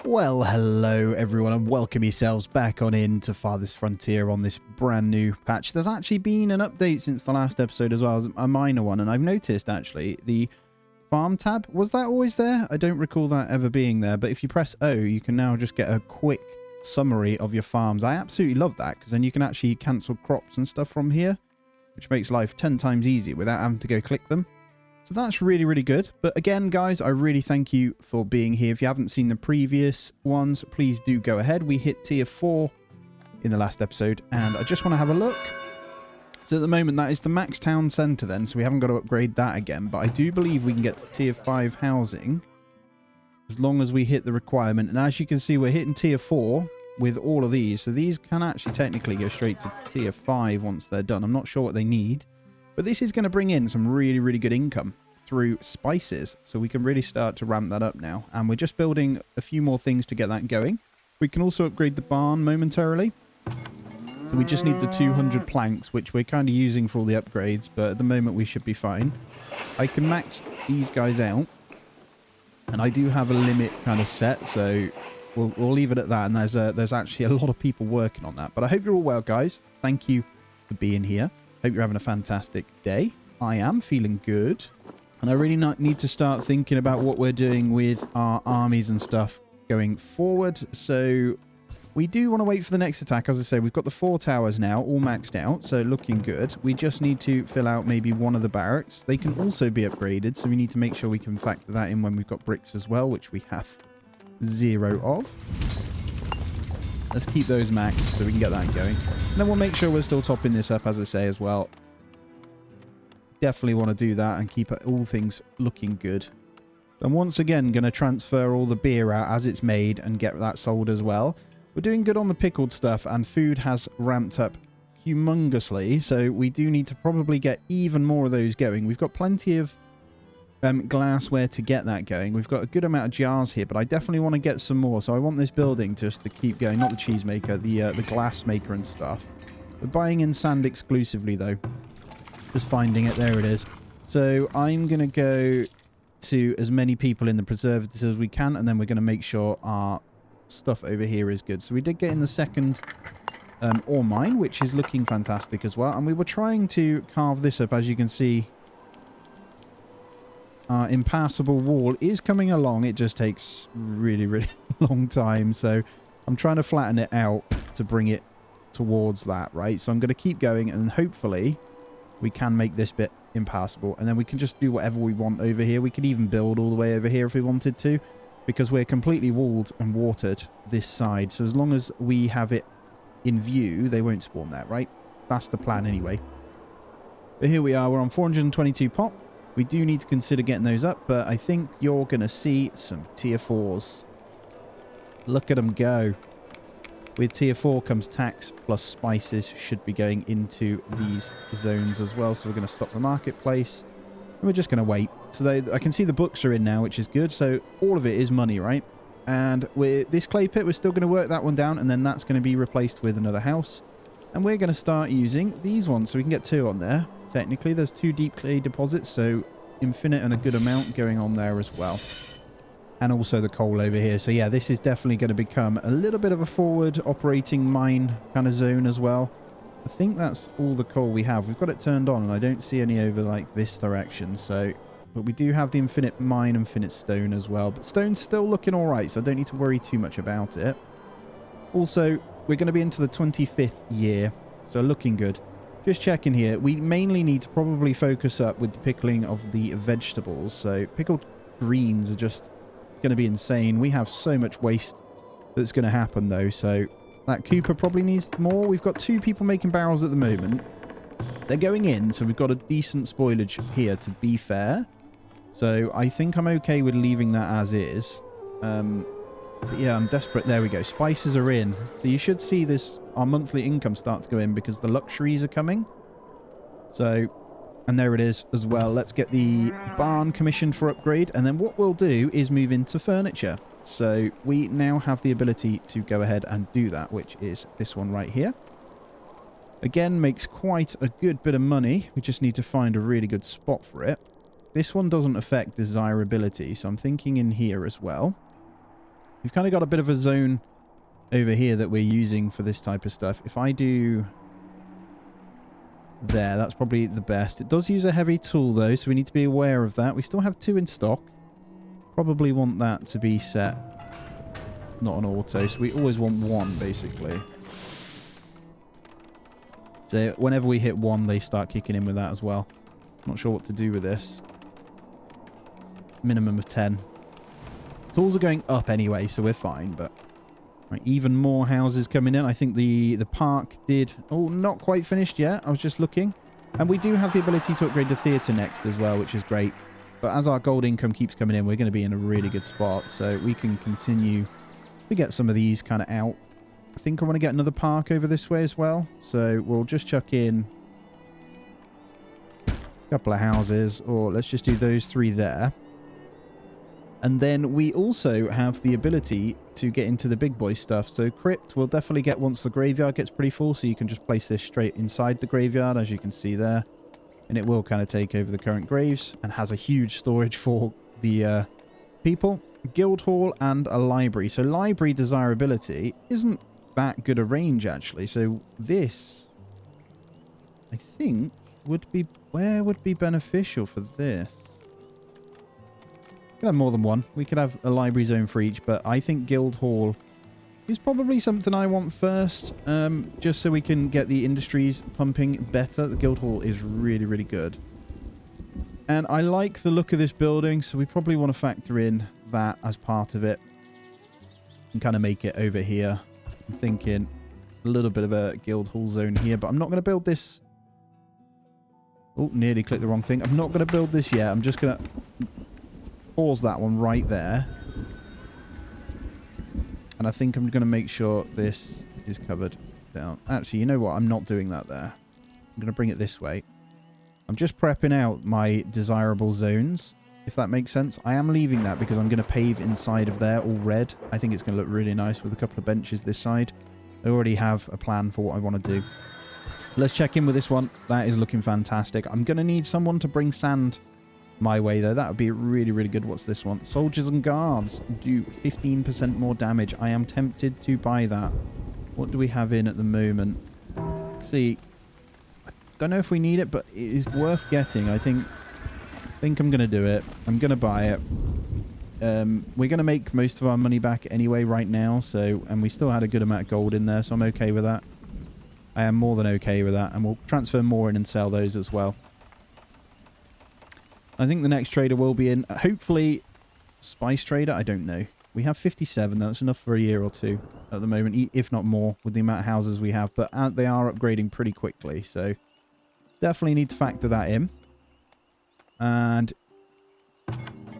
Well, hello everyone and welcome yourselves back on into Farthest Frontier on this brand new patch. There's actually been an update since the last episode as well, a minor one, and I've noticed actually the farm tab, was that always there? I don't recall that ever being there, but if you press O, you can now just get a quick summary of your farms. I absolutely love that because then you can actually cancel crops and stuff from here, which makes life 10 times easier without having to go click them. So that's really, really good. But again, guys, I really thank you for being here. If you haven't seen the previous ones, please do go ahead. We hit tier 4 in the last episode, and I just want to have a look. So at the moment, that is the max town centre then, so we haven't got to upgrade that again. But I do believe we can get to tier 5 housing as long as we hit the requirement. And as you can see, we're hitting tier 4 with all of these. So these can actually technically go straight to tier 5 once they're done. I'm not sure what they need. But this is going to bring in some really, really good income through spices. So we can really start to ramp that up now. And we're just building a few more things to get that going. We can also upgrade the barn momentarily. So we just need the 200 planks, which we're kind of using for all the upgrades. But at the moment, we should be fine. I can max these guys out. And I do have a limit kind of set. So we'll leave it at that. And there's actually a lot of people working on that. But I hope you're all well, guys. Thank you for being here. Hope you're having a fantastic day. I am feeling good. And I really need to start thinking about what we're doing with our armies and stuff going forward. So we do want to wait for the next attack. As I say, we've got the 4 towers now all maxed out. So looking good. We just need to fill out maybe one of the barracks. They can also be upgraded. So we need to make sure we can factor that in when we've got bricks as well, which we have 0 of. Let's keep those maxed so we can get that going. And then we'll make sure we're still topping this up, as I say, as well. Definitely want to do that and keep all things looking good. And once again, going to transfer all the beer out as it's made and get that sold as well. We're doing good on the pickled stuff and food has ramped up humongously. So we do need to probably get even more of those going. We've got plenty of glassware to get that going. We've got a good amount of jars here, but I definitely want to get some more. So I want this building just to keep going. Not the cheese maker, the glass maker and stuff. We're buying in sand exclusively though. Just finding it. There it is. So I'm going to go to as many people in the preservatives as we can, and then we're going to make sure our stuff over here is good. So we did get in the second ore mine, which is looking fantastic as well. And we were trying to carve this up, as you can see. Our impassable wall is coming along. It just takes really, really long time. So I'm trying to flatten it out to bring it towards that, right? So I'm going to keep going and hopefully we can make this bit impassable. And then we can just do whatever we want over here. We could even build all the way over here if we wanted to, because we're completely walled and watered this side. So as long as we have it in view, they won't spawn there, right? That's the plan anyway. But here we are. We're on 422 pop. We do need to consider getting those up, but I think you're going to see some tier 4s. Look at them go. With tier 4 comes tax plus spices should be going into these zones as well. So we're going to stop the marketplace. And we're just going to wait. So I can see the books are in now, which is good. So all of it is money, right? And with this clay pit, we're still going to work that one down. And then that's going to be replaced with another house. And we're going to start using these ones. So we can get 2 on there. Technically, there's 2 deep clay deposits, so infinite and a good amount going on there as well. And also the coal over here. So yeah, this is definitely going to become a little bit of a forward operating mine kind of zone as well. I think that's all the coal we have. We've got it turned on, and I don't see any over like this direction. So, but we do have the infinite mine, infinite stone as well. But stone's still looking all right, so I don't need to worry too much about it. Also, we're going to be into the 25th year, so looking good. Just checking here. We mainly need to probably focus up with the pickling of the vegetables. So pickled greens are just going to be insane. We have so much waste that's going to happen though. So that Cooper probably needs more. We've got 2 people making barrels at the moment. They're going in. So we've got a decent spoilage here to be fair. So I think I'm okay with leaving that as is. But yeah, I'm desperate. There we go. Spices are in. So you should see this, our monthly income start to go in because the luxuries are coming. So, and there it is as well. Let's get the barn commissioned for upgrade. And then what we'll do is move into furniture. So we now have the ability to go ahead and do that, which is this one right here. Again, makes quite a good bit of money. We just need to find a really good spot for it. This one doesn't affect desirability. So I'm thinking in here as well. We've kind of got a bit of a zone over here that we're using for this type of stuff. If I do there, that's probably the best. It does use a heavy tool though, so we need to be aware of that. We still have 2 in stock. Probably want that to be set not on auto, so we always want 1 basically. So whenever we hit 1, they start kicking in with that as well. Not sure what to do with this. Minimum of 10. Tools are going up anyway, so we're fine, but right, even more houses coming in. I think the park did... Oh, not quite finished yet. I was just looking. And we do have the ability to upgrade the theatre next as well, which is great. But as our gold income keeps coming in, we're going to be in a really good spot. So we can continue to get some of these kind of out. I think I want to get another park over this way as well. So we'll just chuck in a couple of houses. Or let's just do those 3 there. And then we also have the ability to get into the big boy stuff. So crypt we'll definitely get once the graveyard gets pretty full. So you can just place this straight inside the graveyard, as you can see there. And it will kind of take over the current graves and has a huge storage for the people. Guild hall and a library. So library desirability isn't that good a range actually. So this, I think, would be... Where would be beneficial for this? We could have more than 1. We could have a library zone for each, but I think Guild Hall is probably something I want first, just so we can get the industries pumping better. The Guild Hall is really, really good. And I like the look of this building, so we probably want to factor in that as part of it and kind of make it over here. I'm thinking a little bit of a Guild Hall zone here, but I'm not going to build this. Oh, nearly clicked the wrong thing. I'm not going to build this yet. I'm just going to... pause that one right there. And I think I'm going to make sure this is covered down. Actually, you know what? I'm not doing that there. I'm going to bring it this way. I'm just prepping out my desirable zones, if that makes sense. I am leaving that because I'm going to pave inside of there all red. I think it's going to look really nice with a couple of benches this side. I already have a plan for what I want to do. Let's check in with this one. That is looking fantastic. I'm going to need someone to bring sand my way though. That would be really, really good. What's this one? Soldiers and guards do 15% more damage. I am tempted to buy that. What do we have in at the moment? See, I don't know if we need it, but it is worth getting. I think I'm going to do it. I'm going to buy it. We're going to make most of our money back anyway right now. So, and we still had a good amount of gold in there, so I'm okay with that. I am more than okay with that, and we'll transfer more in and sell those as well. I think the next trader will be in. Hopefully, spice trader. I don't know. We have 57. That's enough for a year or 2 at the moment, if not more, with the amount of houses we have. But they are upgrading pretty quickly, so definitely need to factor that in. And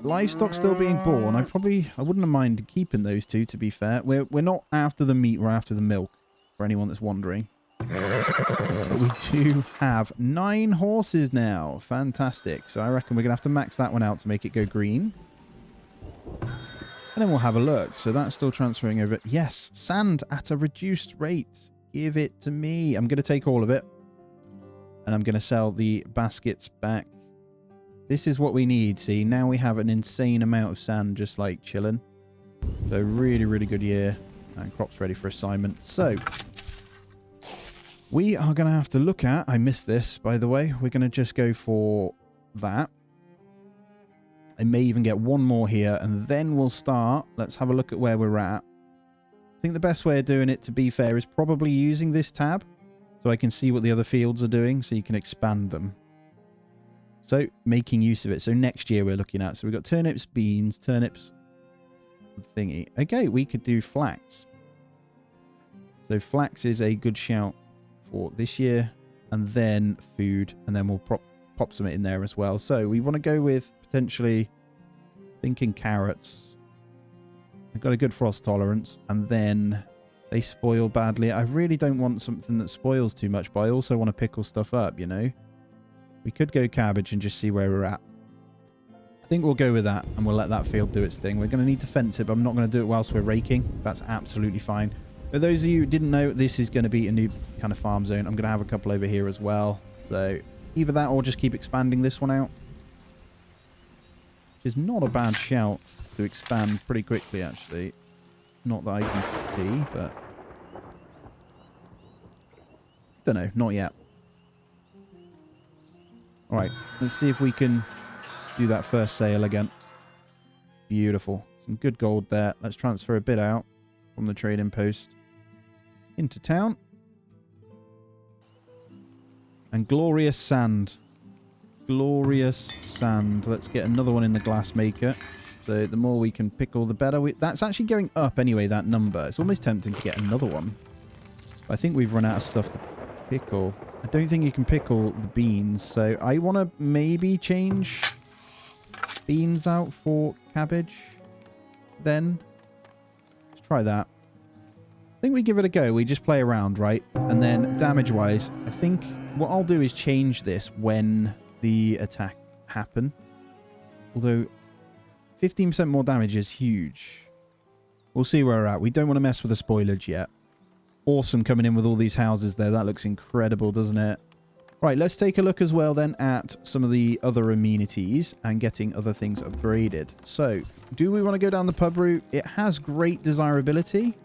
livestock still being born. I wouldn't have minded keeping those 2. To be fair, we're not after the meat. We're after the milk. For anyone that's wondering. But we do have 9 horses now. Fantastic. So I reckon we're going to have to max that one out to make it go green. And then we'll have a look. So that's still transferring over. Yes, sand at a reduced rate. Give it to me. I'm going to take all of it. And I'm going to sell the baskets back. This is what we need. See, now we have an insane amount of sand just like chilling. So really, really good year. And crops ready for assignment. So... we are going to have to look at... I missed this, by the way. We're going to just go for that. I may even get 1 more here, and then we'll start. Let's have a look at where we're at. I think the best way of doing it, to be fair, is probably using this tab. So I can see what the other fields are doing, so you can expand them. So, making use of it. So next year we're looking at... so we've got turnips, beans, turnips, thingy. Okay, we could do flax. So flax is a good shout for this year, and then food, and then we'll pop some in there as well. So we want to go with potentially thinking carrots. I've got a good frost tolerance, and then they spoil badly. I really don't want something that spoils too much, but I also want to pickle stuff up, you know. We could go cabbage and just see where we're at. I think we'll go with that, and we'll let that field do its thing. We're going to need to fence it, but I'm not going to do it whilst we're raking. That's absolutely fine. For those of you who didn't know, this is going to be a new kind of farm zone. I'm going to have a couple over here as well. So either that or just keep expanding this one out. Which is not a bad shout to expand pretty quickly, actually. Not that I can see, but... Don't know. Not yet. Alright, let's see if we can do that first sale again. Beautiful. Some good gold there. Let's transfer a bit out from the trading post into town. And glorious sand. Glorious sand. Let's get another one in the glass maker. So the more we can pickle, the better. That's actually going up anyway, that number. It's almost tempting to get another one. I think we've run out of stuff to pickle. I don't think you can pickle the beans. So I want to maybe change beans out for cabbage then. Let's try that. I think we give it a go. We just play around, right? And then damage-wise, I think what I'll do is change this when the attack happen. Although 15% more damage is huge. We'll see where we're at. We don't want to mess with the spoilage yet. Awesome coming in with all these houses there. That looks incredible, doesn't it? Right, let's take a look as well then at some of the other amenities and getting other things upgraded. So, do we want to go down the pub route? It has great desirability.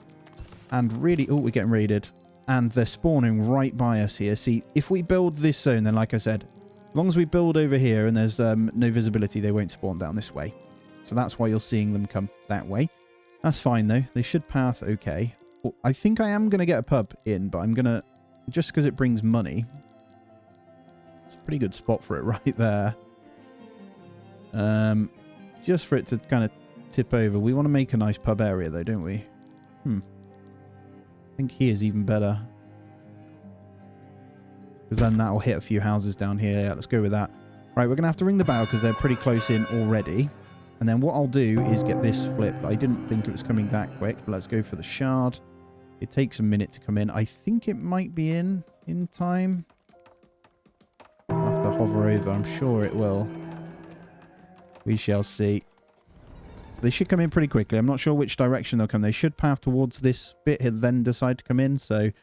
And really... Oh, we're getting raided. And they're spawning right by us here. See, if we build this zone, then like I said, as long as we build over here and there's no visibility, they won't spawn down this way. So that's why you're seeing them come that way. That's fine, though. They should path okay. Well, I think I am going to get a pub in, but I'm going to... Just because it brings money. It's a pretty good spot for it right there. Just for it to kind of tip over. We want to make a nice pub area, though, don't we? I think here's even better. Because then that'll hit a few houses down here. Yeah, let's go with that. Right, we're going to have to ring the bell because they're pretty close in already. And then what I'll do is get this flipped. I didn't think it was coming that quick, but let's go for the shard. It takes a minute to come in. I think it might be in time. I'll have to hover over. I'm sure it will. We shall see. They should come in pretty quickly. I'm not sure which direction they'll come. They should path towards this bit and then decide to come in. So I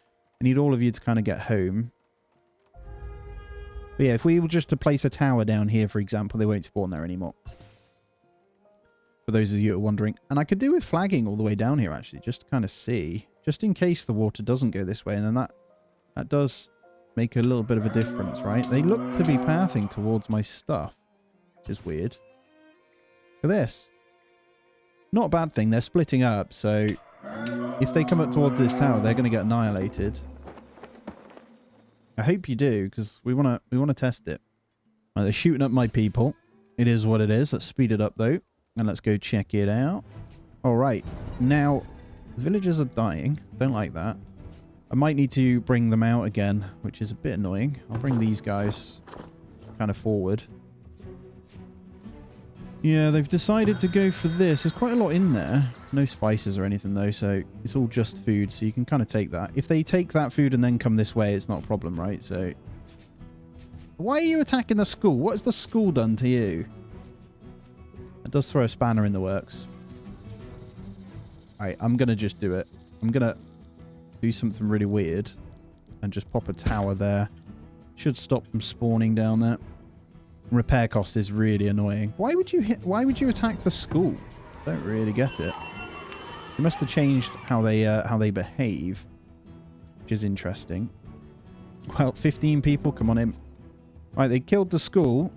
need all of you to kind of get home. But yeah, if we were just to place a tower down here, for example, they won't spawn there anymore. For those of you who are wondering. And I could do with flagging all the way down here, actually, just to kind of see. Just in case the water doesn't go this way. And then that does make a little bit of a difference, right? They look to be pathing towards my stuff, which is weird. Look at this. Not a bad thing. They're splitting up, so if they come up towards this tower, they're going to get annihilated. I hope you do, because we want to test it. Right, they're shooting up my people. It is what it is. Let's speed it up, though, and let's go check it out. All right. Now, villagers are dying. Don't like that. I might need to bring them out again, which is a bit annoying. I'll bring these guys kind of forward. Yeah, they've decided to go for this. There's quite a lot in there. No spices or anything, though, so it's all just food, so you can kind of take that. If they take that food and then come this way, it's not a problem, right? So, why are you attacking the school? What has the school done to you? It does throw a spanner in the works. Alright, I'm going to just do it. I'm going to do something really weird and just pop a tower there. Should stop them spawning down there. Repair cost is really annoying. Why would you attack the school? I don't really get it. They must have changed how they behave, which is interesting. Well, 15 people, come on in. Right, they killed the school.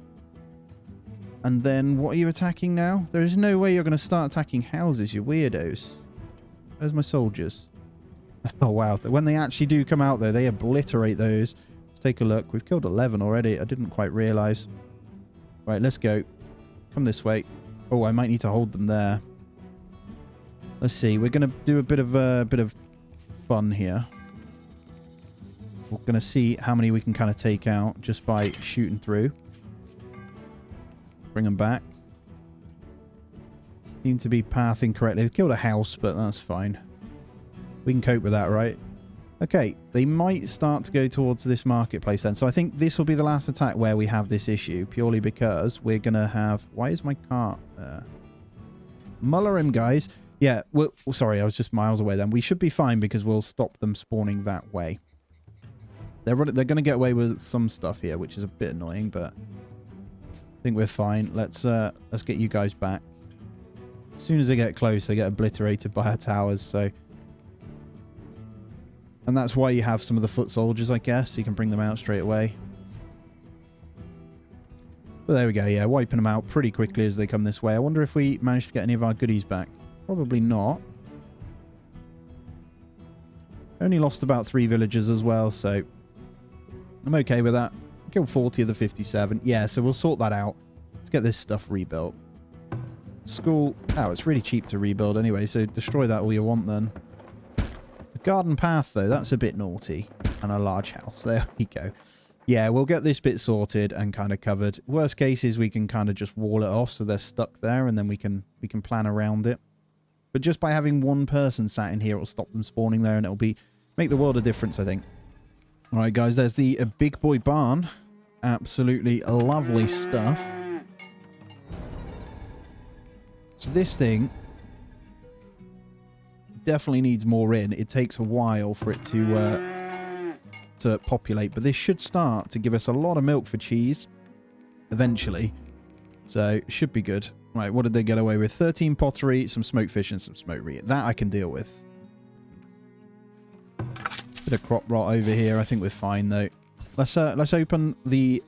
And then what are you attacking now? There is no way you're going to start attacking houses, you weirdos. Where's my soldiers? Oh, wow. When they actually do come out, though, they obliterate those. Let's take a look. We've killed 11 already. I didn't quite realize. Right, let's go. Come this way. Oh, I might need to hold them there. Let's see. We're going to do a bit of fun here. We're going to see how many we can kind of take out just by shooting through. Bring them back. Seem to be pathing correctly. They've killed a house, but that's fine. We can cope with that, right? Okay, they might start to go towards this marketplace then. So I think this will be the last attack where we have this issue, purely because we're going to have... Why is my cart there? Muller him, guys. Yeah, well, sorry, I was just miles away then. We should be fine because we'll stop them spawning that way. They're going to get away with some stuff here, which is a bit annoying, but I think we're fine. Let's get you guys back. As soon as they get close, they get obliterated by our towers, so... And that's why you have some of the foot soldiers, I guess. So you can bring them out straight away. But there we go, yeah. Wiping them out pretty quickly as they come this way. I wonder if we managed to get any of our goodies back. Probably not. Only lost about 3 villagers as well, so... I'm okay with that. Killed 40 of the 57. Yeah, so we'll sort that out. Let's get this stuff rebuilt. School. Oh, it's really cheap to rebuild anyway, so destroy that all you want then. The garden path, though, that's a bit naughty. And a large house. There we go. Yeah, we'll get this bit sorted and kind of covered. Worst case is we can kind of just wall it off so they're stuck there, and then we can plan around it. But just by having one person sat in here, it'll stop them spawning there, and it'll make the world a difference, I think. All right, guys, there's the big boy barn. Absolutely lovely stuff. So this thing definitely needs more in. It takes a while for it to populate, but this should start to give us a lot of milk for cheese eventually. So should be good. Right, what did they get away with? 13 pottery, some smoked fish, and some smoked meat. That I can deal with. Bit of crop rot over here. I think we're fine though. Let's open the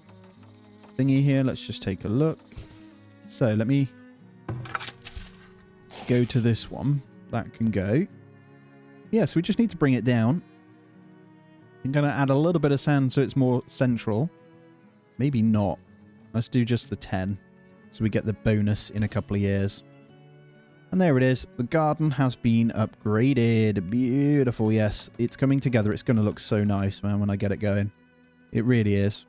thingy here. Let's just take a look. So let me go to this one. That can go. Yeah, so we just need to bring it down. I'm going to add a little bit of sand so it's more central. Maybe not. Let's do just the 10. So we get the bonus in a couple of years. And there it is. The garden has been upgraded. Beautiful. Yes, it's coming together. It's going to look so nice, man, when I get it going. It really is.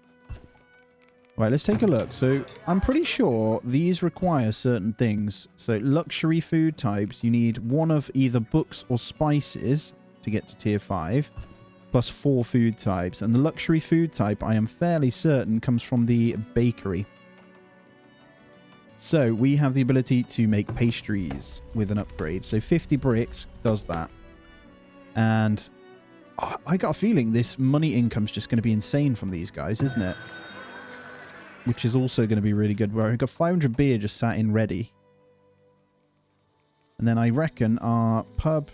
Right, let's take a look. So I'm pretty sure these require certain things. So luxury food types, you need one of either books or spices to get to tier 5, plus 4 food types. And the luxury food type, I am fairly certain, comes from the bakery. So we have the ability to make pastries with an upgrade. So 50 bricks does that. And I got a feeling this money income's just going to be insane from these guys, isn't it? Which is also going to be really good. Where I've got 500 beer just sat in ready. And then I reckon our pub...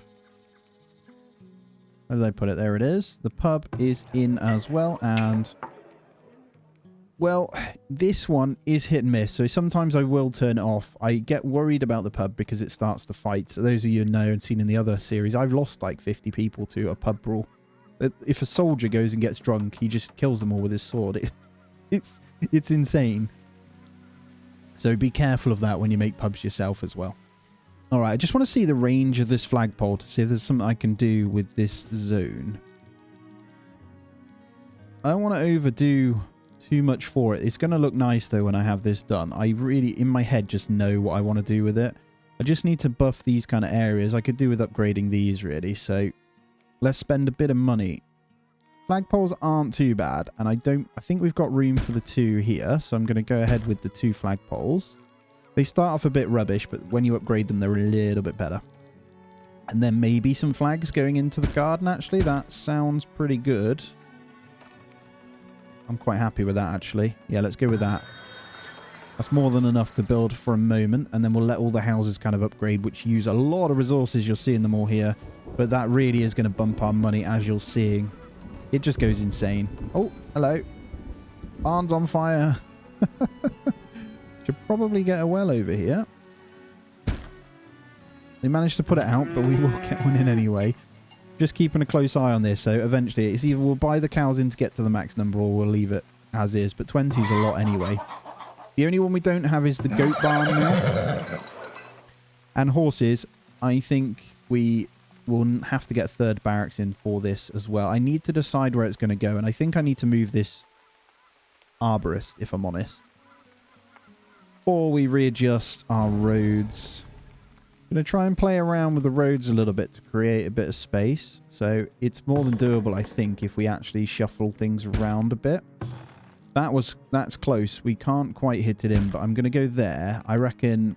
Where did I put it? There it is. The pub is in as well. And... well, this one is hit and miss. So sometimes I will turn it off. I get worried about the pub because it starts the fight. So those of you who know and seen in the other series, I've lost like 50 people to a pub brawl. If a soldier goes and gets drunk, he just kills them all with his sword. It's insane. So be careful of that when you make pubs yourself as well. Alright, I just want to see the range of this flagpole to see if there's something I can do with this zone. I don't want to overdo too much for it. It's going to look nice though when I have this done. I really, in my head, just know what I want to do with it. I just need to buff these kind of areas. I could do with upgrading these really. So let's spend a bit of money. Flagpoles aren't too bad, and I think we've got room for the 2 here, so I'm going to go ahead with the 2 flagpoles. They start off a bit rubbish, but when you upgrade them, they're a little bit better. And then maybe some flags going into the garden, actually. That sounds pretty good. I'm quite happy with that, actually. Yeah, let's go with that. That's more than enough to build for a moment, and then we'll let all the houses kind of upgrade, which use a lot of resources. You're seeing them all here, but that really is going to bump our money, as you're seeing. It just goes insane. Oh, hello. Barn's on fire. Should probably get a well over here. They managed to put it out, but we will get one in anyway. Just keeping a close eye on this, so eventually it's either we'll buy the cows in to get to the max number or we'll leave it as is, but 20 is a lot anyway. The only one we don't have is the goat barn now. And horses, I think we... we'll have to get a 3rd barracks in for this as well. I need to decide where it's going to go, and I think I need to move this arborist, if I'm honest. Or we readjust our roads. I'm going to try and play around with the roads a little bit to create a bit of space. So it's more than doable, I think, if we actually shuffle things around a bit. That's close. We can't quite hit it in, but I'm going to go there. I reckon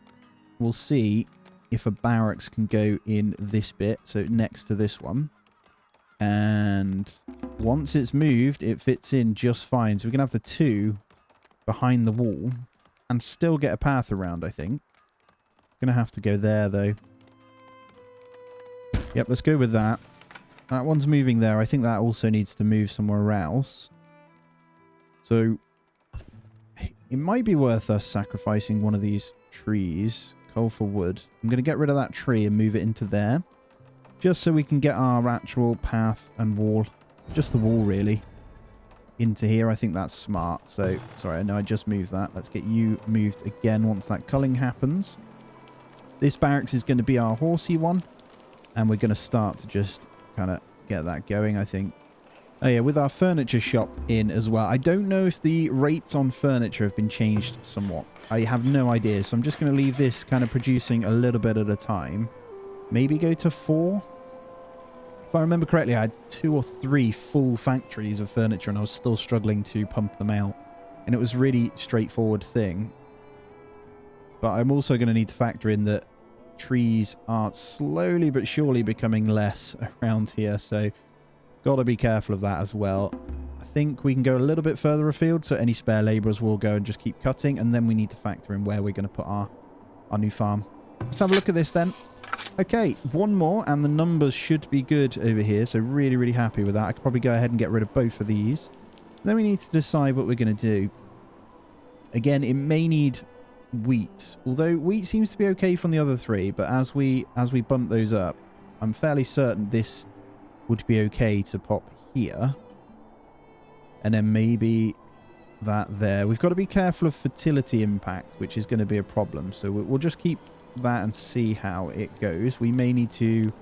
we'll see if a barracks can go in this bit, so next to this one. And once it's moved, it fits in just fine. So we can have the 2 behind the wall and still get a path around, I think. It's Gonna have to go there, though. Yep, let's go with that. That one's moving there. I think that also needs to move somewhere else. So, it might be worth us sacrificing one of these trees. Coal for wood. I'm going to get rid of that tree and move it into there. Just so we can get our actual path and wall. Just the wall, really. Into here. I think that's smart. So, sorry, no, I just moved that. Let's get you moved again once that culling happens. This barracks is going to be our horsey one. And we're going to start to just kind of get that going, I think. Oh yeah, with our furniture shop in as well. I don't know if the rates on furniture have been changed somewhat. I have no idea. So I'm just going to leave this kind of producing a little bit at a time. Maybe go to 4. If I remember correctly, I had 2 or 3 full factories of furniture and I was still struggling to pump them out. And it was a really straightforward thing. But I'm also going to need to factor in that trees are slowly but surely becoming less around here. So got to be careful of that as well. I think we can go a little bit further afield, so any spare labourers will go and just keep cutting, and then we need to factor in where we're going to put our new farm. Let's have a look at this then. Okay, one more, and the numbers should be good over here, so really, really happy with that. I could probably go ahead and get rid of both of these. Then we need to decide what we're going to do. Again, it may need wheat, although wheat seems to be okay from the other 3, but as we bump those up, I'm fairly certain this would be okay to pop here. And then maybe that there. We've got to be careful of fertility impact, which is going to be a problem. So we'll just keep that and see how it goes. We may need to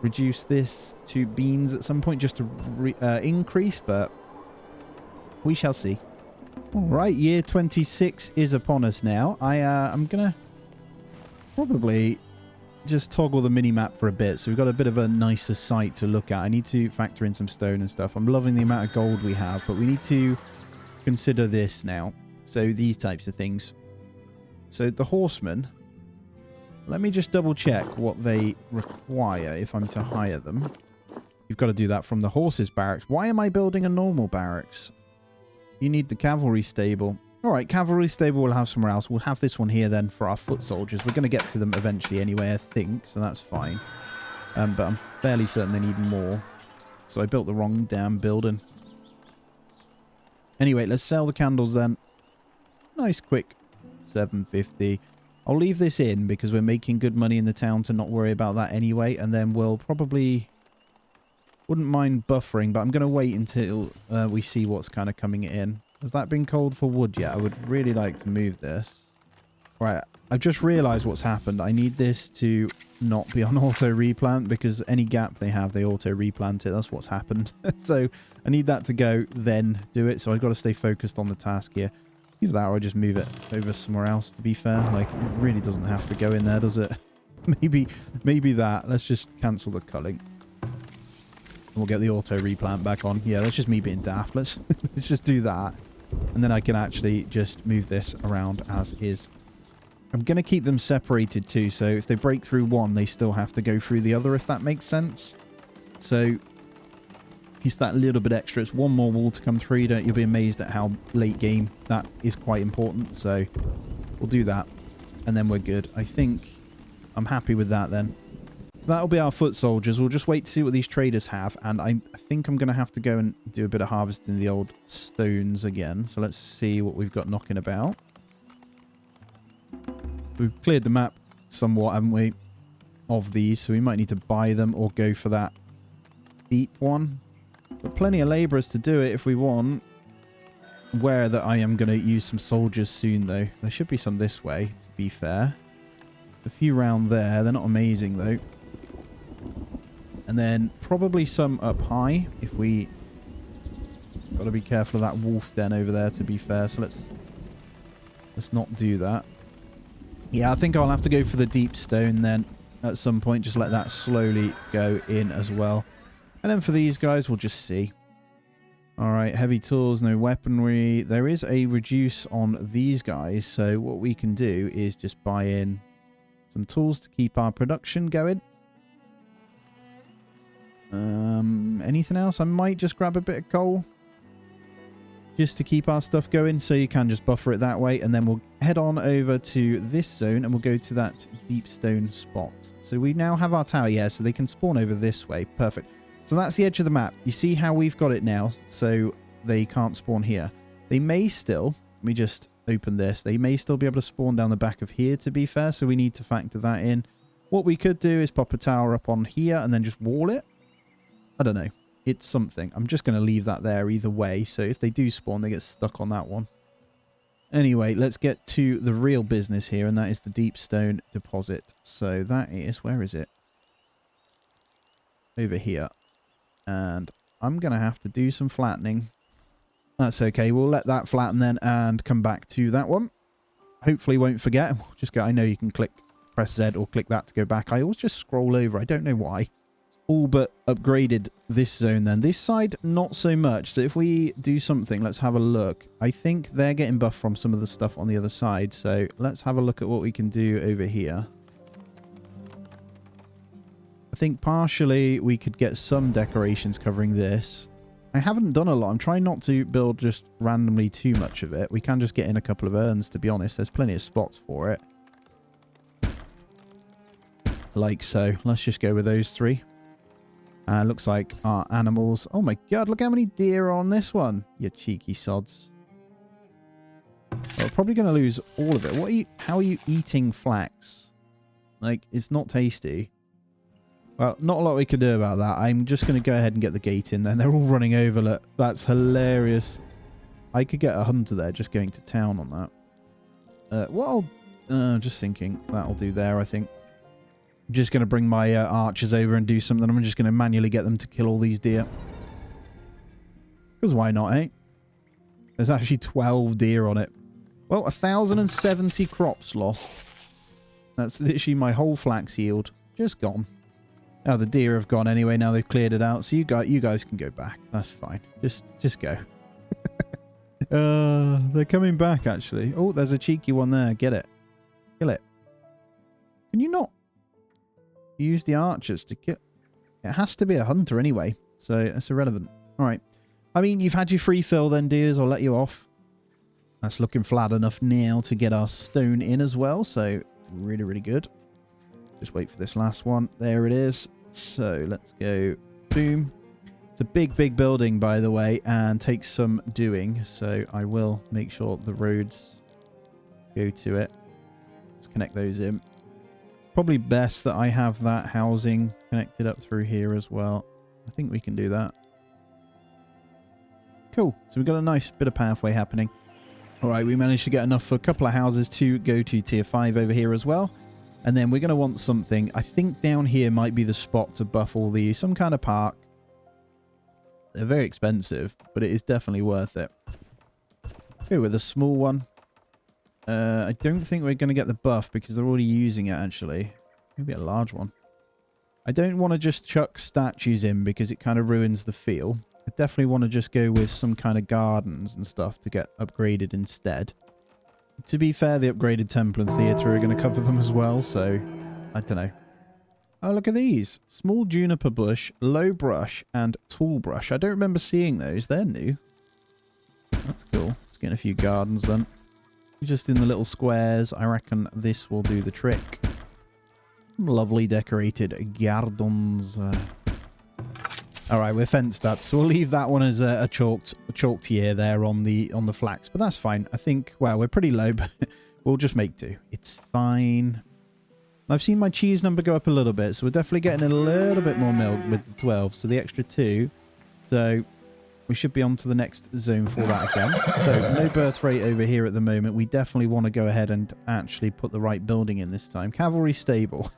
reduce this to beans at some point just to increase, but we shall see. All right, year 26 is upon us now. I'm going to probably just toggle the mini-map for a bit, so we've got a bit of a nicer site to look at. I need to factor in some stone and stuff. I'm loving the amount of gold we have, but we need to consider this now. So these types of things. So the horsemen, let me just double check what they require if I'm to hire them. You've got to do that from the horses barracks. Why am I building a normal barracks? You need the cavalry stable. All right, cavalry stable we'll have somewhere else. We'll have this one here then for our foot soldiers. We're going to get to them eventually anyway, I think, so that's fine. But I'm fairly certain they need more. So I built the wrong damn building. Anyway, let's sell the candles then. Nice quick 750. I'll leave this in because we're making good money in the town to not worry about that anyway. And then we'll probably... wouldn't mind buffering, but I'm going to wait until we see what's kind of coming in. Has that been cold for wood yet? I would really like to move this. Right, I've just realised what's happened. I need this to not be on auto replant because any gap they have, they auto replant it. That's what's happened. So I need that to go, then do it. So I've got to stay focused on the task here. Either that or I just move it over somewhere else, to be fair. Like, it really doesn't have to go in there, does it? Maybe that. Let's just cancel the culling. We'll get the auto replant back on. Yeah, that's just me being daft. Let's just do that. And then I can actually just move this around as is. I'm going to keep them separated too. So if they break through one, they still have to go through the other, if that makes sense. So it's that little bit extra. It's one more wall to come through. You'll be amazed at how late game that is quite important. So we'll do that. And then we're good. I think I'm happy with that then. So that'll be our foot soldiers. We'll just wait to see what these traders have. And I think I'm going to have to go and do a bit of harvesting the old stones again. So let's see what we've got knocking about. We've cleared the map somewhat, haven't we, of these. So we might need to buy them or go for that deep one. But plenty of labourers to do it if we want. Aware that I am going to use some soldiers soon, though. There should be some this way, to be fair. A few round there. They're not amazing, though. And then probably some up high if we... got to be careful of that wolf den over there, to be fair. So let's not do that. Yeah, I think I'll have to go for the deep stone then at some point. Just let that slowly go in as well. And then for these guys, we'll just see. All right, heavy tools, no weaponry. There is a reduce on these guys. So what we can do is just buy in some tools to keep our production going. Anything else? I might just grab a bit of coal. just to keep our stuff going. So you can just buffer it that way. And then we'll head on over to this zone and we'll go to that deep stone spot. So we now have our tower, yeah, so they can spawn over this way. Perfect. So that's the edge of the map. You see how we've got it now, so they can't spawn here. They may still, let me just open this, they may still be able to spawn down the back of here, to be fair, so we need to factor that in. What we could do is pop a tower up on here and then just wall it. I don't know. It's something. I'm just going to leave that there either way, so if they do spawn, they get stuck on that one. Anyway, let's get to the real business here, and that is the deep stone deposit. So that is, where is it? Over here. And I'm going to have to do some flattening. That's okay. We'll let that flatten then and come back to that one. Hopefully won't forget. We'll just go. I know you can press Z or click that to go back. I always just scroll over. I don't know why. All but upgraded this zone then. This side, not so much. So if we do something, let's have a look. I think they're getting buffed from some of the stuff on the other side. So let's have a look at what we can do over here. I think partially we could get some decorations covering this. I haven't done a lot. I'm trying not to build just randomly too much of it. We can just get in a couple of urns, to be honest. There's plenty of spots for it. Like so. Let's just go with those three. Looks like our animals. Oh my god, look how many deer are on this one. You cheeky sods. Well, we're probably going to lose all of it. How are you eating flax? Like, it's not tasty. Well, not a lot we could do about that. I'm just going to go ahead and get the gate in then. They're all running over. Look, that's hilarious. I could get a hunter there just going to town on that. Just thinking that'll do there, I think. I'm just going to bring my archers over and do something. I'm just going to manually get them to kill all these deer. Because why not, eh? There's actually 12 deer on it. Well, 1,070 crops lost. That's literally my whole flax yield. Just gone. Now the deer have gone anyway. Now they've cleared it out. So you guys can go back. That's fine. Just go. They're coming back, actually. Oh, there's a cheeky one there. Get it. Kill it. Can you not use the archers to kill? It has to be a hunter anyway. So it's irrelevant. All right. I mean, you've had your free fill then, deers. I'll let you off. That's looking flat enough now to get our stone in as well. So really, really good. Just wait for this last one. There it is. So let's go. Boom. It's a big, big building, by the way, and takes some doing. So I will make sure the roads go to it. Let's connect those in. Probably best that I have that housing connected up through here as well. I think we can do that. Cool. So we've got a nice bit of pathway happening. All right, we managed to get enough for a couple of houses to go to tier 5 over here as well. And then we're going to want something. I think down here might be the spot to buff all these. Some kind of park. They're very expensive, but it is definitely worth it. Go with a small one. I don't think we're going to get the buff because they're already using it, actually. Maybe a large one. I don't want to just chuck statues in because it kind of ruins the feel. I definitely want to just go with some kind of gardens and stuff to get upgraded instead. To be fair, the upgraded temple and theatre are going to cover them as well, so I don't know. Oh, look at these. Small juniper bush, low brush, and tall brush. I don't remember seeing those. They're new. That's cool. Let's get a few gardens then. Just in the little squares. I reckon this will do the trick. Lovely decorated gardens. All right, we're fenced up, so we'll leave that one as a chalked year there on the flax. But that's fine. I think, well, we're pretty low, but we'll just make do. It's fine. I've seen my cheese number go up a little bit, so we're definitely getting a little bit more milk with the 12. So the extra 2. So we should be on to the next zone for that again. So no birth rate over here at the moment. We definitely want to go ahead and actually put the right building in this time. Cavalry stable.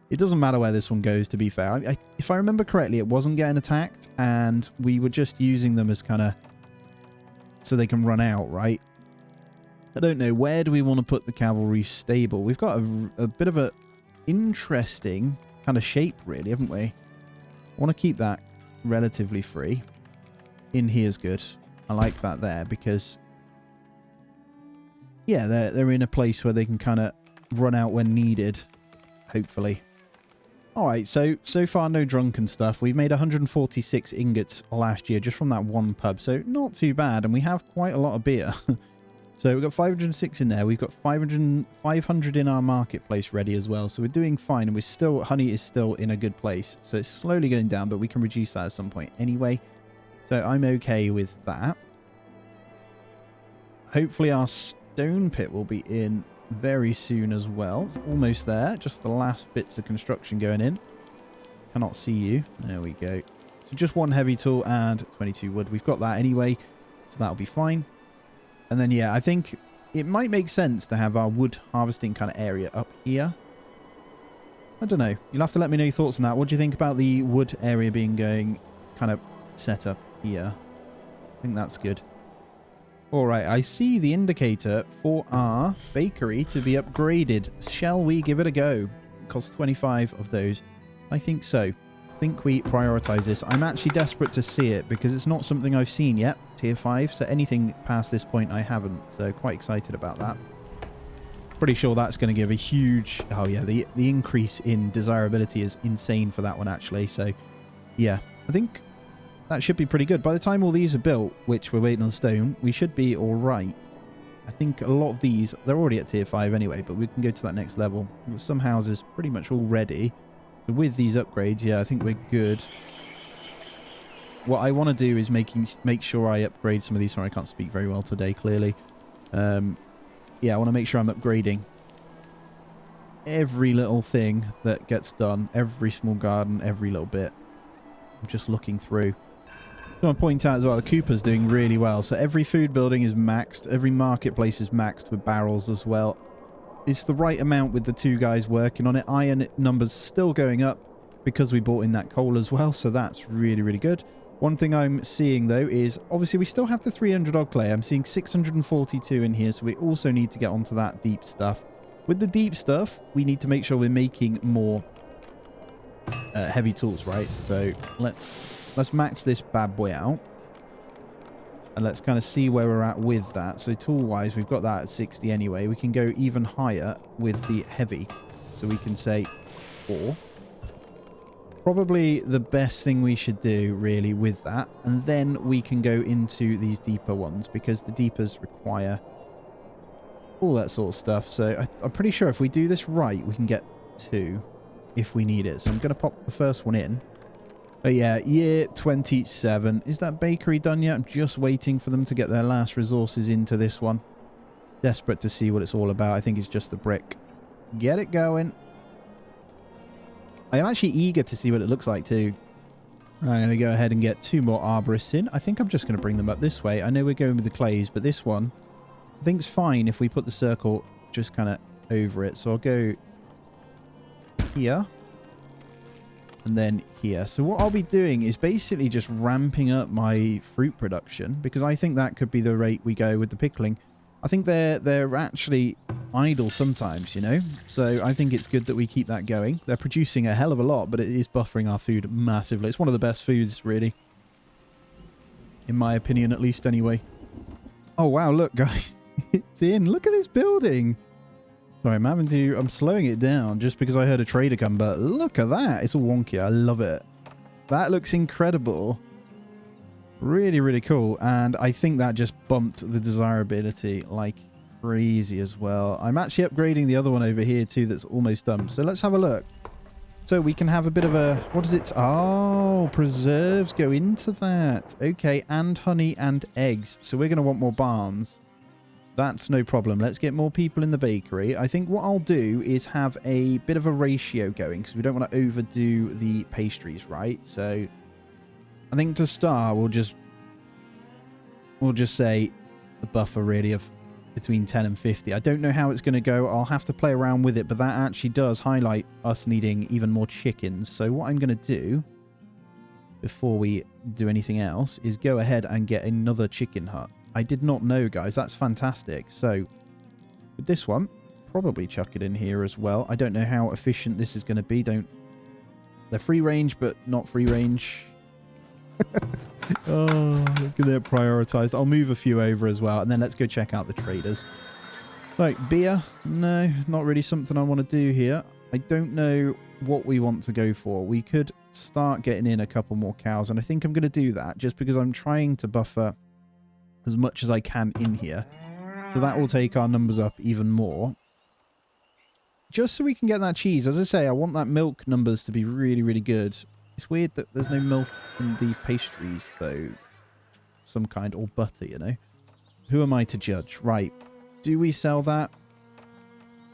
It doesn't matter where this one goes, to be fair. If I remember correctly, it wasn't getting attacked, and we were just using them as kind of so they can run out, right? I don't know. Where do we want to put the cavalry stable? We've got a bit of a interesting kind of shape, really, haven't we? I want to keep that relatively free. In here's good. I like that there because, yeah, they're in a place where they can kind of run out when needed, hopefully. All right, so far no drunken stuff. We've made 146 ingots last year just from that one pub, so not too bad, and we have quite a lot of beer. So we've got 506 in there. We've got 500 in our marketplace ready as well, so we're doing fine, and we're still, honey is still in a good place. So it's slowly going down, but we can reduce that at some point anyway. So I'm okay with that. Hopefully our stone pit will be in very soon as well. It's almost there. Just the last bits of construction going in. Cannot see you. There we go. So just one heavy tool and 22 wood. We've got that anyway, so that'll be fine. And then, yeah, I think it might make sense to have our wood harvesting kind of area up here. I don't know. You'll have to let me know your thoughts on that. What do you think about the wood area being going kind of set up here? I think that's good. All right, I see the indicator for our bakery to be upgraded. Shall we give it a go? It costs 25 of those. I think so. I think we prioritize this. I'm actually desperate to see it because it's not something I've seen yet. Tier 5, so anything past this point I haven't. So quite excited about that. Pretty sure that's going to give a huge... Oh yeah, the increase in desirability is insane for that one actually. So yeah, I think that should be pretty good. By the time all these are built, which we're waiting on stone, we should be all right. I think a lot of these, they're already at tier 5 anyway, but we can go to that next level. We've got some houses pretty much all ready. So with these upgrades, yeah, I think we're good. What I want to do is make sure I upgrade some of these. Sorry, I can't speak very well today, clearly. Yeah, I want to make sure I'm upgrading every little thing that gets done. Every small garden, every little bit. I'm just looking through. I want to point out as well, the Cooper's doing really well. So every food building is maxed. Every marketplace is maxed with barrels as well. It's the right amount with the two guys working on it. Iron numbers still going up because we bought in that coal as well. So that's really, really good. One thing I'm seeing, though, is obviously we still have the 300 odd clay. I'm seeing 642 in here. So we also need to get onto that deep stuff. With the deep stuff, we need to make sure we're making more heavy tools, right? So let's max this bad boy out. And let's kind of see where we're at with that. So tool-wise, we've got that at 60 anyway. We can go even higher with the heavy. So we can say 4. Probably the best thing we should do, really, with that. And then we can go into these deeper ones, because the deepers require all that sort of stuff. So I'm pretty sure if we do this right, we can get 2 if we need it. So I'm going to pop the first one in. But yeah, year 27. Is that bakery done yet? I'm just waiting for them to get their last resources into this one. Desperate to see what it's all about. I think it's just the brick. Get it going. I am actually eager to see what it looks like too. I'm going to go ahead and get 2 more arborists in. I think I'm just going to bring them up this way. I know we're going with the clays, but this one I think it's fine if we put the circle just kind of over it. So I'll go here. And then here. So what I'll be doing is basically just ramping up my fruit production, because I think that could be the rate we go with the pickling. I think they're actually idle sometimes, you know. So I think it's good that we keep that going. They're producing a hell of a lot, but it is buffering our food massively. It's one of the best foods, really. In my opinion, at least, anyway. Oh, wow, look, guys. It's in. Look at this building. Sorry, I'm slowing it down just because I heard a trader come, but look at that. It's all wonky. I love it. That looks incredible. Really, really cool. And I think that just bumped the desirability like crazy as well. I'm actually upgrading the other one over here too that's almost done. So let's have a look. So we can have a bit of a... What is it? Oh, preserves go into that. Okay, and honey and eggs. So we're going to want more barns. That's no problem. Let's get more people in the bakery. I think what I'll do is have a bit of a ratio going, because we don't want to overdo the pastries, right? So I think to start, we'll just say a buffer really of between 10 and 50. I don't know how it's going to go. I'll have to play around with it, but that actually does highlight us needing even more chickens. So what I'm going to do before we do anything else is go ahead and get another chicken hut. I did not know, guys. That's fantastic. So with this one, probably chuck it in here as well. I don't know how efficient this is going to be. They're free range, but not free range. Oh, let's get that prioritized. I'll move a few over as well, and then let's go check out the traders. Like beer, no, not really something I want to do here. I don't know what we want to go for. We could start getting in a couple more cows, and I think I'm going to do that just because I'm trying to buffer as much as I can in here. So that will take our numbers up even more. Just so we can get that cheese. As I say, I want that milk numbers to be really, really good. It's weird that there's no milk in the pastries, though. Some kind, or butter, you know. Who am I to judge? Right. Do we sell that?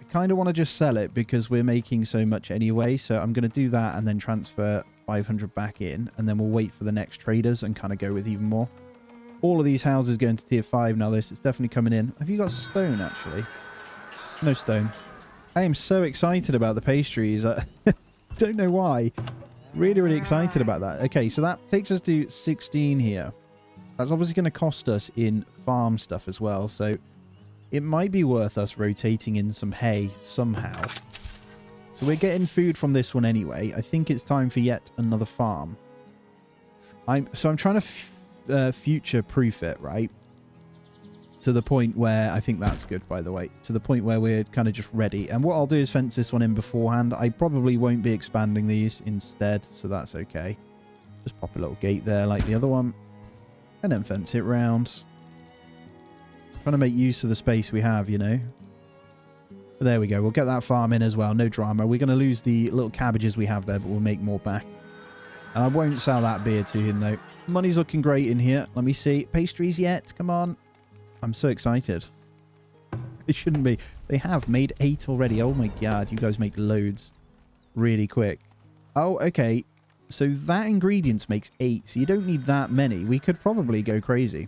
I kind of want to just sell it because we're making so much anyway. So I'm going to do that and then transfer 500 back in. And then we'll wait for the next traders and kind of go with even more. All of these houses going to tier 5 now. It's definitely coming in. Have you got stone, actually? No stone. I am so excited about the pastries. I don't know why. Really, really excited about that. Okay, so that takes us to 16 here. That's obviously going to cost us in farm stuff as well. So it might be worth us rotating in some hay somehow. So we're getting food from this one anyway. I think it's time for yet another farm. I'm trying to future-proof it, right? To the point where, I think that's good, by the way, to the point where we're kind of just ready. And what I'll do is fence this one in beforehand. I probably won't be expanding these instead, so that's okay. Just pop a little gate there like the other one. And then fence it round. Trying to make use of the space we have, you know. But there we go. We'll get that farm in as well. No drama. We're going to lose the little cabbages we have there, but we'll make more back. And I won't sell that beer to him, though. Money's looking great in here. Let me see. Pastries yet? Come on. I'm so excited. It shouldn't be. They have made 8 already. Oh, my God. You guys make loads really quick. Oh, okay. So that ingredients makes 8, so you don't need that many. We could probably go crazy.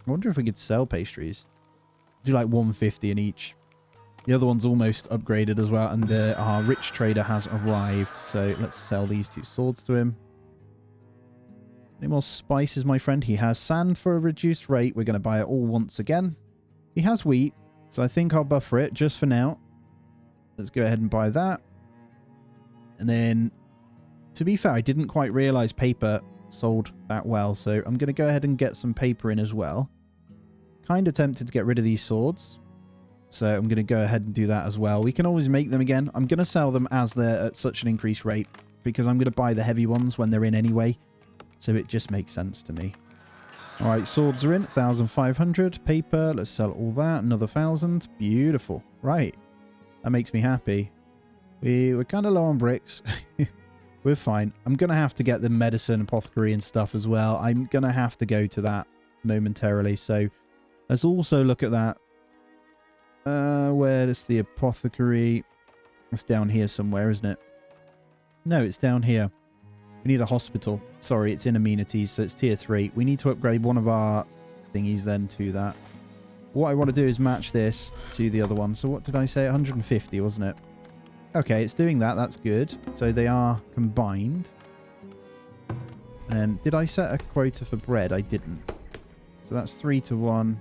I wonder if we could sell pastries. Do like 150 in each. The other one's almost upgraded as well, and our rich trader has arrived. So let's sell these 2 swords to him. Any more spices, my friend? He has sand for a reduced rate. We're going to buy it all once again. He has wheat, so I think I'll buffer it just for now. Let's go ahead and buy that. And then, to be fair, I didn't quite realize paper sold that well, so I'm going to go ahead and get some paper in as well. Kind of tempted to get rid of these swords, so I'm going to go ahead and do that as well. We can always make them again. I'm going to sell them as they're at such an increased rate because I'm going to buy the heavy ones when they're in anyway, so it just makes sense to me. All right, swords are in, 1,500. Paper, let's sell all that, another 1,000. Beautiful. Right, that makes me happy. We're kind of low on bricks. We're fine. I'm going to have to get the medicine, apothecary and stuff as well. I'm going to have to go to that momentarily. So let's also look at that. Where is the apothecary? It's down here somewhere, isn't it? No, it's down here. We need a hospital. Sorry, it's in amenities, so it's tier 3. We need to upgrade one of our thingies then to that. What I want to do is match this to the other one. So what did I say? 150, wasn't it? Okay, it's doing that. That's good. So they are combined. And did I set a quota for bread? I didn't. So that's 3 to 1.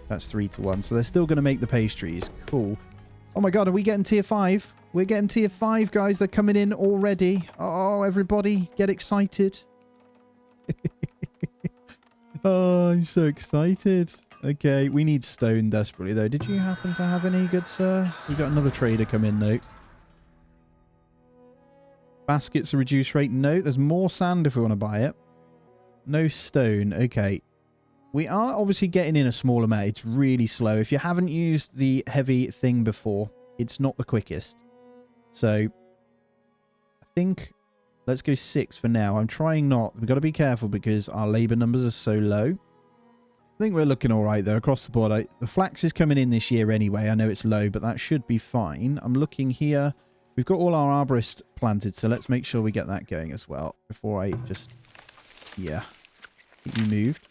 That's 3 to 1. So they're still going to make the pastries. Cool. Oh my God, are we getting tier 5? We're getting tier 5, guys. They're coming in already. Oh, everybody, get excited. Oh, I'm so excited. Okay, we need stone desperately, though. Did you happen to have any, good sir? We got another trader come in, though. Baskets a reduced rate. No, there's more sand if we want to buy it. No stone. Okay. We are obviously getting in a small amount. It's really slow. If you haven't used the heavy thing before, it's not the quickest. So, I think let's go 6 for now. I'm trying not. We've got to be careful because our labor numbers are so low. I think we're looking all right, though, across the board. The flax is coming in this year anyway. I know it's low, but that should be fine. I'm looking here. We've got all our arborist planted, so let's make sure we get that going as well before I just... Yeah. I think you moved.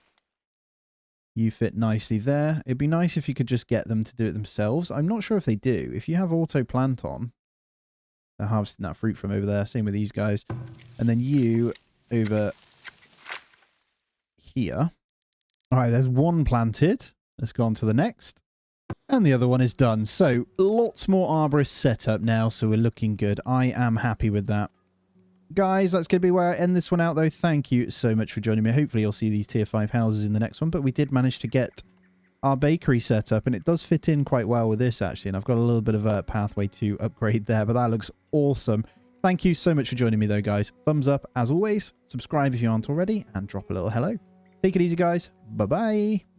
You fit nicely there. It'd be nice if you could just get them to do it themselves. I'm not sure if they do. If you have auto plant on, they're harvesting that fruit from over there. Same with these guys. And then you over here. All right, there's one planted. Let's go on to the next. And the other one is done. So lots more arborists set up now. So we're looking good. I am happy with that. Guys, that's going to be where I end this one out, though. Thank you so much for joining me. Hopefully, you'll see these tier 5 houses in the next one. But we did manage to get our bakery setup, and it does fit in quite well with this actually, and I've got a little bit of a pathway to upgrade there, but that looks awesome. Thank you so much for joining me though, guys. Thumbs up as always, subscribe if you aren't already, and drop a little hello. Take it easy, guys. Bye bye.